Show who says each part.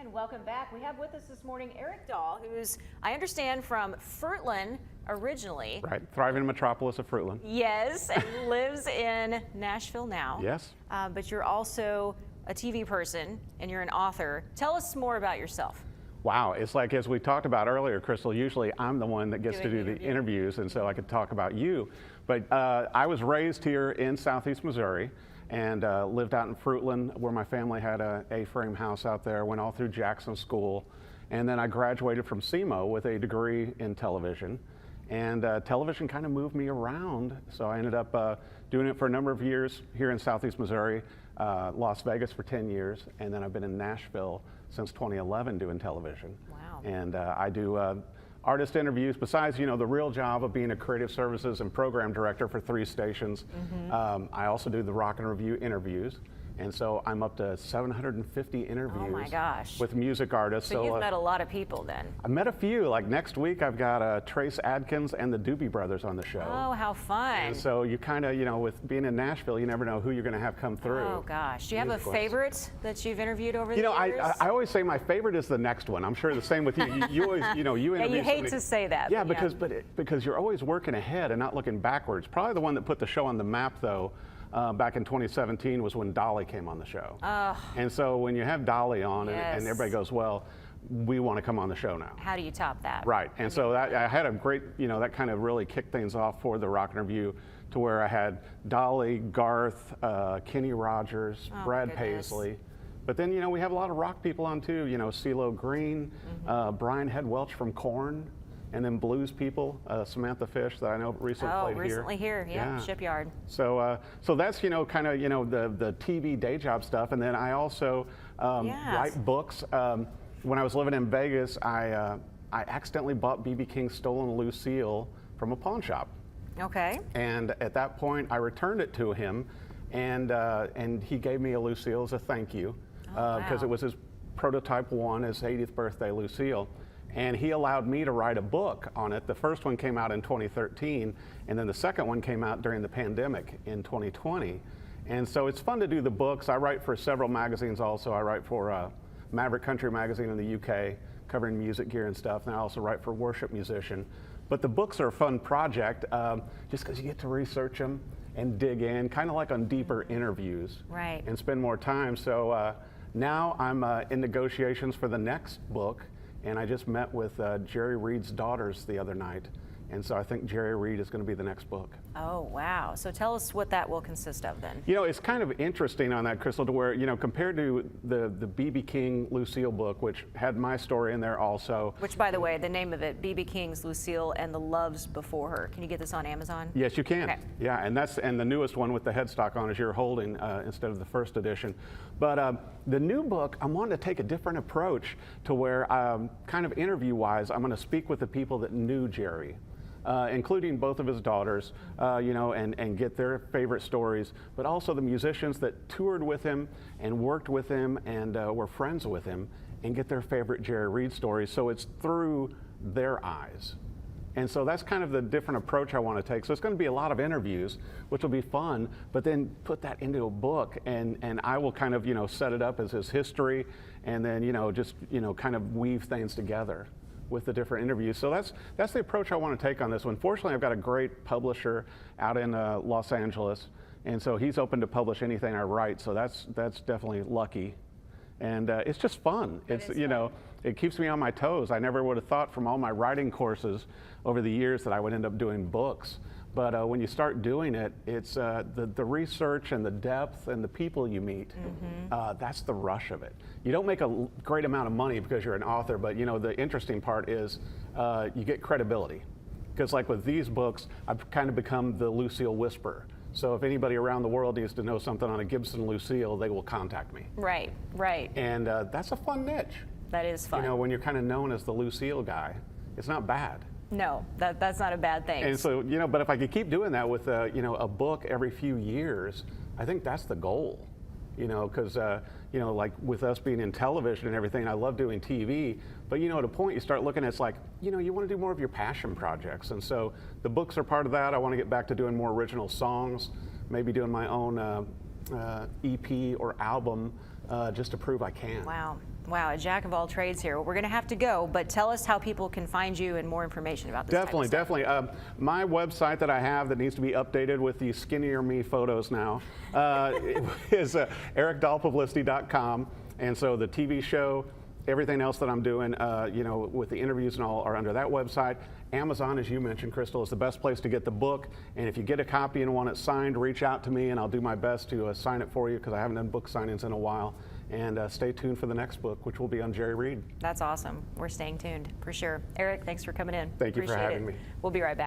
Speaker 1: And welcome back. We have with us this morning Eric Dahl, who's, I understand, from Fruitland originally.
Speaker 2: Right, thriving metropolis of Fruitland.
Speaker 1: Yes, and lives in Nashville now.
Speaker 2: Yes.
Speaker 1: But you're also a TV person and you're an author. Tell us more about yourself.
Speaker 2: Wow, it's like, as we talked about earlier, Crystal, usually I'm the one that gets to do the interviews, and so I could talk about you. But I was raised here in Southeast Missouri and lived out in Fruitland, where my family had a A-frame house out there, went all through Jackson School, and then I graduated from SEMO with a degree in television. And television kind of moved me around, so I ended up doing it for a number of years here in Southeast Missouri, Las Vegas for 10 years, and then I've been in Nashville since 2011 doing television.
Speaker 1: Wow.
Speaker 2: And I do artist interviews, besides, the real job of being a creative services and program director for 3 stations. I also do the Rock and Review interviews. And so I'm up to 750 interviews.
Speaker 1: Oh my gosh.
Speaker 2: With music artists.
Speaker 1: So you've met a lot of people then.
Speaker 2: I met a few. Like next week, I've got Trace Adkins and the Doobie Brothers on the show.
Speaker 1: Oh, how fun.
Speaker 2: And so you kind of, with being in Nashville, you never know who you're going to have come through.
Speaker 1: Oh gosh. Do you have a favorite that you've interviewed over the years?
Speaker 2: I always say my favorite is the next one. I'm sure the same with you. You always, you interview
Speaker 1: yeah, you hate
Speaker 2: somebody.
Speaker 1: to say that.
Speaker 2: Yeah, because you're always working ahead and not looking backwards. Probably the one that put the show on the map, though, back in 2017 was when Dolly came on the show. And so when you have Dolly on and everybody goes, well, we want to come on the show now.
Speaker 1: How do you top that?
Speaker 2: Right. And so I had a great, that kind of really kicked things off for the Rock and Review, to where I had Dolly, Garth, Kenny Rogers, Brad Paisley. But then, we have a lot of rock people on too, CeeLo Green, Brian Head Welch from Korn. And then blues people, Samantha Fish, that I know recently played here.
Speaker 1: Recently here, yeah, Shipyard.
Speaker 2: So, so that's kind of the TV day job stuff, and then I also write books. When I was living in Vegas, I accidentally bought B.B. King's Stolen Lucille from a pawn shop.
Speaker 1: Okay.
Speaker 2: And at that point, I returned it to him, and he gave me a Lucille as a thank you, because it was his prototype 1, his 80th birthday Lucille. And he allowed me to write a book on it. The first one came out in 2013, and then the second one came out during the pandemic in 2020. And so it's fun to do the books. I write for several magazines also. I write for Maverick Country magazine in the UK, covering music gear and stuff, and I also write for Worship Musician. But the books are a fun project, just because you get to research them and dig in, kind of like on deeper interviews.
Speaker 1: Right.
Speaker 2: And spend more time. So now I'm in negotiations for the next book. And I just met with Jerry Reed's daughters the other night. And so I think Jerry Reed is going to be the next book.
Speaker 1: Oh, wow. So tell us what that will consist of then.
Speaker 2: It's kind of interesting on that, Crystal, to where, compared to the B.B. King Lucille book, which had my story in there also.
Speaker 1: Which, by the way, the name of it, B.B. King's Lucille and the Loves Before Her. Can you get this on Amazon?
Speaker 2: Yes, you can.
Speaker 1: Okay.
Speaker 2: Yeah, and the newest one with the headstock on is you're holding instead of the first edition. But the new book, I'm wanting to take a different approach to where, kind of interview-wise, I'm going to speak with the people that knew Jerry. Including both of his daughters, and get their favorite stories, but also the musicians that toured with him and worked with him and were friends with him, and get their favorite Jerry Reed stories. So it's through their eyes. And so that's kind of the different approach I want to take. So it's going to be a lot of interviews, which will be fun, but then put that into a book, and I will kind of, set it up as his history, and then, just, kind of weave things together with the different interviews. So that's the approach I want to take on this one. Fortunately, I've got a great publisher out in Los Angeles, and so he's open to publish anything I write, so that's definitely lucky. And it's just fun. It's, it keeps me on my toes. I never would have thought from all my writing courses over the years that I would end up doing books. But when you start doing it, it's the research and the depth and the people you meet. That's the rush of it. You don't make a great amount of money because you're an author, but the interesting part is you get credibility. Because like with these books, I've kind of become the Lucille whisperer. So if anybody around the world needs to know something on a Gibson Lucille, they will contact me.
Speaker 1: Right, right.
Speaker 2: And that's a fun niche.
Speaker 1: That is fun.
Speaker 2: When you're kind of known as the Lucille guy, it's not bad.
Speaker 1: No, that's not a bad thing.
Speaker 2: And so, but if I could keep doing that with, a book every few years, I think that's the goal. Because, like with us being in television and everything, I love doing TV, but, at a point you start looking at it's like, you want to do more of your passion projects. And so the books are part of that. I want to get back to doing more original songs, maybe doing my own EP or album, just to prove I can.
Speaker 1: Wow. Wow, a jack of all trades here. Well, we're going to have to go, but tell us how people can find you and more information about this.
Speaker 2: Definitely. My website that I have that needs to be updated with the skinnier me photos now is ericdahlpublicity.com. And so the TV show, everything else that I'm doing, with the interviews and all are under that website. Amazon, as you mentioned, Crystal, is the best place to get the book. And if you get a copy and want it signed, reach out to me and I'll do my best to sign it for you, because I haven't done book signings in a while. And stay tuned for the next book, which will be on Jerry Reed.
Speaker 1: That's awesome. We're staying tuned for sure. Eric, thanks for coming in.
Speaker 2: Thank you for having me.
Speaker 1: We'll be right back.